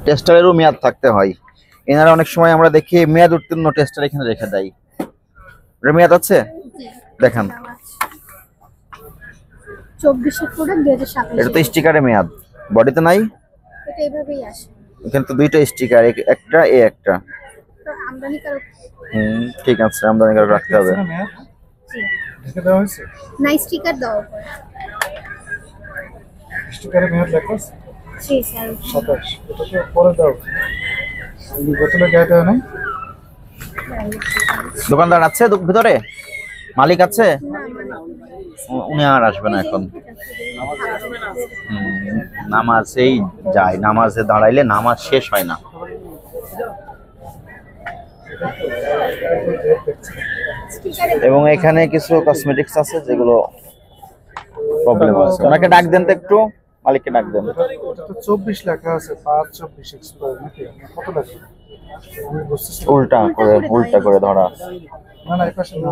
টেস্টারেরও মেয়াদ থাকতে হয়। এনারা অনেক সময় আমরা দেখি মেয়াদ উত্তীর্ণ টেস্টার এখানে রেখে দেয়। এর মেয়াদ আছে? দেখেন 24/4/2027। এটা তো স্টিকারে মেয়াদ, বডিতে নাই। এটা এইভাবেই আসে। এখানে তো দুইটা স্টিকার, একটা একটা। তো আমদানিকারক। ঠিক আছে, আমদানিকারক রাখতে হবে। ঢেকে দেওয়া হয়েছে না, স্টিকার দাও। স্টিকারে মেয়াদ লেখা আছে জি স্যার। 27। এটা তো পরে দাও, এই বোতলে গায়ে দেওয়া নাই। দোকানদার আছে ভিতরে? মালিক আছে? উনি আর আসবে না এখন। নামাজেই যায়, নামাজে দাঁড়াইলে নামাজ শেষ হয় না। এবং এখানে কিছু কসমেটিক্স আছে যেগুলো প্রবলেম আছে। ওনাকে ডাক দেন তো একটু, মালিককে ডাক দেন। এটা তো 24 লেখা আছে, 5/24 এক্সপায়ার নাকি? কত লেখা আমি বুঝতেছি। উল্টা করে ধরা। না না, এই পাশে না,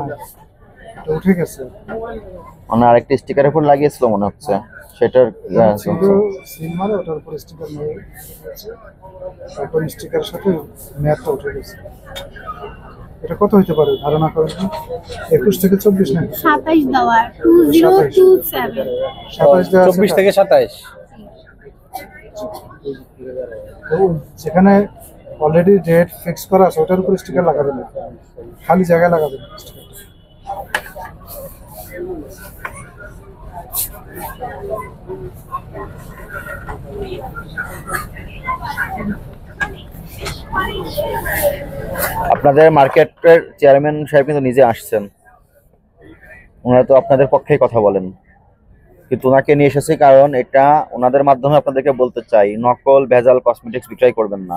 এটা উঠে গেছে। মানে আরেকটা স্টিকারের উপর লাগিয়েছিল মনে হচ্ছে, সেটার সিল মারে ওটার উপর স্টিকার মারে, এখন স্টিকারের সাথে মেয়াদটা উঠে গেছে। এটা কত হইতে পারে ধারণা করেন? 21 থেকে 24 না? 27 দেওয়া, 2027। 27 দেওয়া, 24 থেকে 27। তো যেখানে অলরেডি ডেট ফিক্স করা আছে ওটার উপর স্টিকার লাগাবেন না, খালি জায়গায় লাগাবেন স্টিকার। আপনাদের মার্কেটের চেয়ারম্যান সাহেব কিন্তু নিজে আসছেন, ওনারা তো আপনাদের পক্ষেই কথা বলেন, কিন্তু ওনাকে নিয়ে এসেছি কারণ এটা ওনাদের মাধ্যমে আপনাদেরকে বলতে চাই, নকল ভেজাল কসমেটিক্স বিক্রয় করবেন না,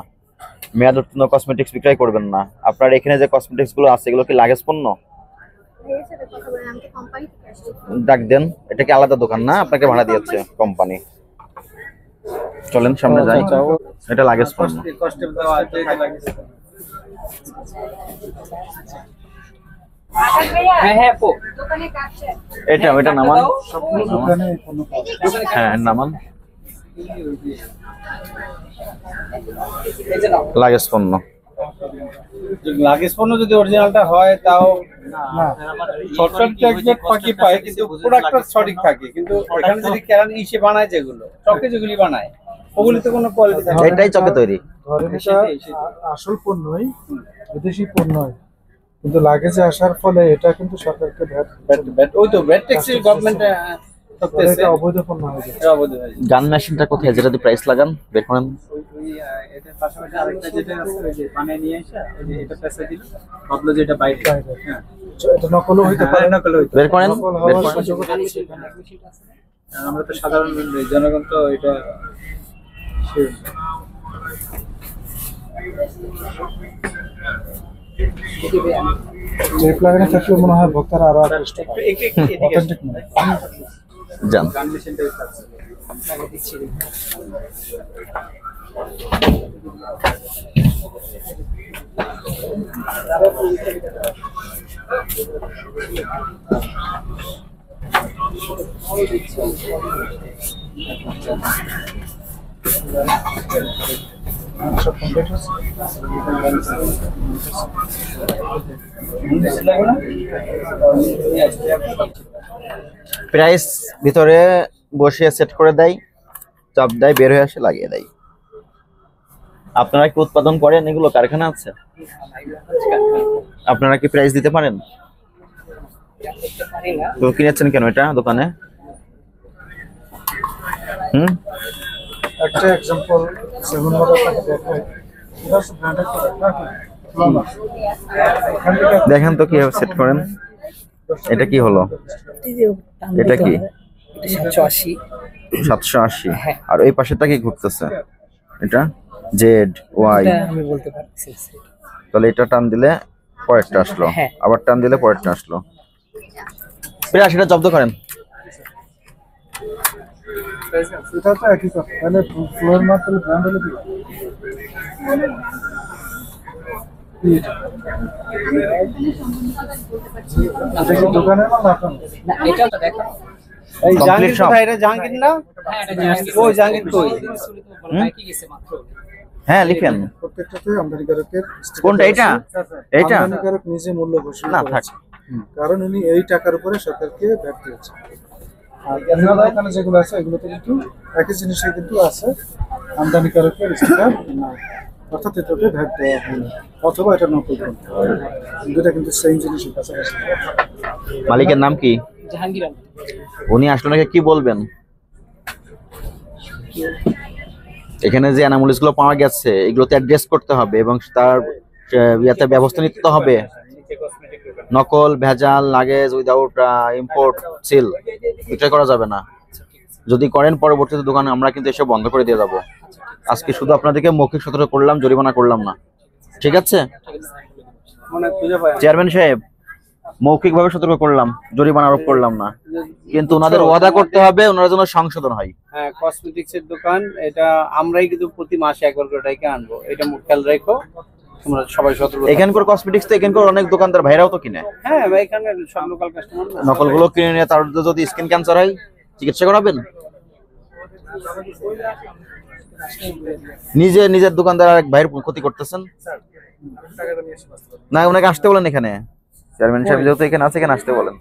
মেয়াদ উত্তীর্ণ কসমেটিক্স বিক্রয় করবেন না। আপনার এখানে যে কসমেটিক্স গুলো আছে এগুলো কি লাগেজ পণ্য? ডাক দেন। এটা কি আলাদা দোকান না, আপনাকে ভাড়া দিয়েছে কোম্পানি? চলেন সামনে যাই। এটা লাগেজ পণ্য। এটা নামান। হ্যাঁ নামান। লাগেজ পণ্য। লাগেজ পণ্য যদি অরিজিনালটা হয় তাও শর্টকাট ট্যাক্সেট ফাঁকি পায়, কিন্তু প্রোডাক্টটা সঠিক থাকে। কিন্তু এখানে যদি কেরানি ইসে বানায়, যেগুলো চকে যেগুলি বানায় ওগুলি তো কোনো কোয়ালিটি থাকে না। এটাই চকে তৈরি। ধরেন এটা আসল পণ্যই, বিদেশি পণ্যই, কিন্তু লাগেজে আসার ফলে এটা কিন্তু সরকারকে ভ্যাট ওই তো ভ্যাট ট্যাক্স গভর্নমেন্ট এটা অবৈধ পণ্য হয়ে যায়। এটা অবৈধ হয়ে যায়। গান মেশিনটা কোথায়, যেটা দিয়ে প্রাইস লাগান বের করেন? এটার পাশাপাশি আরেকটা যেটা আছে ওই যে বানিয়ে নিয়ে এসে ওই যে এটা পেছে দিল, ভাবলো যে এটা বাইরে। হ্যাঁ, এটা নকলও হইতে পারে, নকল হইতে বের করেন। নকল বের হওয়ার করেন। সুযোগ আছে। আমরা তো সাধারণ জনগণ, তো এটা টেপ লাগানো থাকলে মনে হয় ভক্তরা আরো আকৃষ্ট হয়। অথেন্টিক মনে হয়। যান। সব কমপ্লিট হচ্ছে। প্রাইস ভিতরে বসিয়ে সেট করে দেয়, চাপ দেয়, বের হয়ে আসে, লাগিয়ে দেয়। আপনারা কি উৎপাদন করেন? এগুলো কারখানা আছে? আপনারা কি প্রাইস দিতে পারেন? তো কিনেছেন কেন এটা দোকানে? একটা एग्जांपल 7 वाला টাকা দেখাই, এটা সব ব্র্যান্ডেড প্রোডাক্ট। দেখেন তো কিভাবে সেট করেন। এটা কি হলো? এটা কি? 780। 780। আর এই পাশেরটা কি ঘুরতেছে? এটা জেড ওয়াই। আমি বলতে পারছি। তাহলে এটা টান দিলে পরেরটা আসলো, আবার টান দিলে পরেরটা আসলো। সেটা জব্দ করেন। এটা তো একই কথা, তাহলে ফ্লোর মার্ক তাহলে ব্র্যান্ড হলো কি? এটা কি দোকানে না আপনার? না, এটা দেখো এই Complete জাহাঙ্গীর shop? কোথায়? এটা জাহাঙ্গীর না? ওই জাহাঙ্গীর কই? হ্যাঁ লিখেন। প্রত্যেকটাতে আমদানিকারকের sticker কোনটা দেওয়া এটা? আছে। এটা? আমদানিকারক নিজে মূল্য ঘোষণা না, থাক। করেছে। কারণ উনি এই টাকার উপরে সরকারকে ভ্যাট দিয়েছে। আর এখানে যেগুলো আছে এগুলোতে কিন্তু একই জিনিসই কিন্তু আছে, আমদানিকারকের স্টিকার না, অর্থাৎ এটাতে ভ্যাট দেওয়া হয় না, অথবা এটা নকল করতে হয়। দুটা কিন্তু সেম জিনিসের কাছাকাছি। মালিকের নাম কি? জাহাঙ্গীর আলম। উনি আসলে ওনাকে কি বলবেন? এখানে যে অ্যানামুলিস গুলো পাওয়া গেছে এগুলোতে অ্যাড্রেস করতে হবে এবং তার ইয়াতে ব্যবস্থা নিতে হবে। নকল, ভেজাল, লাগেজ উইদাউট ইম্পোর্ট সিল এটা করা যাবে না। যদি করেন পরবর্তীতে দোকানে আমরা কিন্তু এসব বন্ধ করে দিয়ে যাবো। আজকে শুধু আপনাদেরকে মৌখিক সতর্ক করলাম, জরিমানা করলাম না। ঠিক আছে মানে খুঁজে পাই না। চেয়ারম্যান সাহেব, মৌখিক ভাবে সতর্ক করলাম, জরিমানা আরোপ করলাম না, কিন্তু ওনাদের ওয়াদা করতে হবে ওনার জন্য সংশোধন হয়। হ্যাঁ, কসমেটিক্স এর দোকান, এটা আমরাই কিন্তু প্রতি মাসে একবার করে ডেকে আনবো, এটা খেয়াল রাখো তোমরা সবাই সতর্ক থাকো। এখানকার কসমেটিক্স তো এখানকার অনেক দোকানদার ভাইরাও তো কিনে। হ্যাঁ, এখানে সব লোকাল কাস্টমার। নকলগুলো কিনে নিয়ে তার যদি স্কিন ক্যান্সার হয় চিকিৎসা করাবেন? নিজের দোকানদার আরেক ভাইয়ের ক্ষতি করতেছেন না। ওনাকে আসতে বলেন এখানে, চেয়ারম্যান সাহেব যেহেতু এখানে আছে, এখানে আসতে বলেন।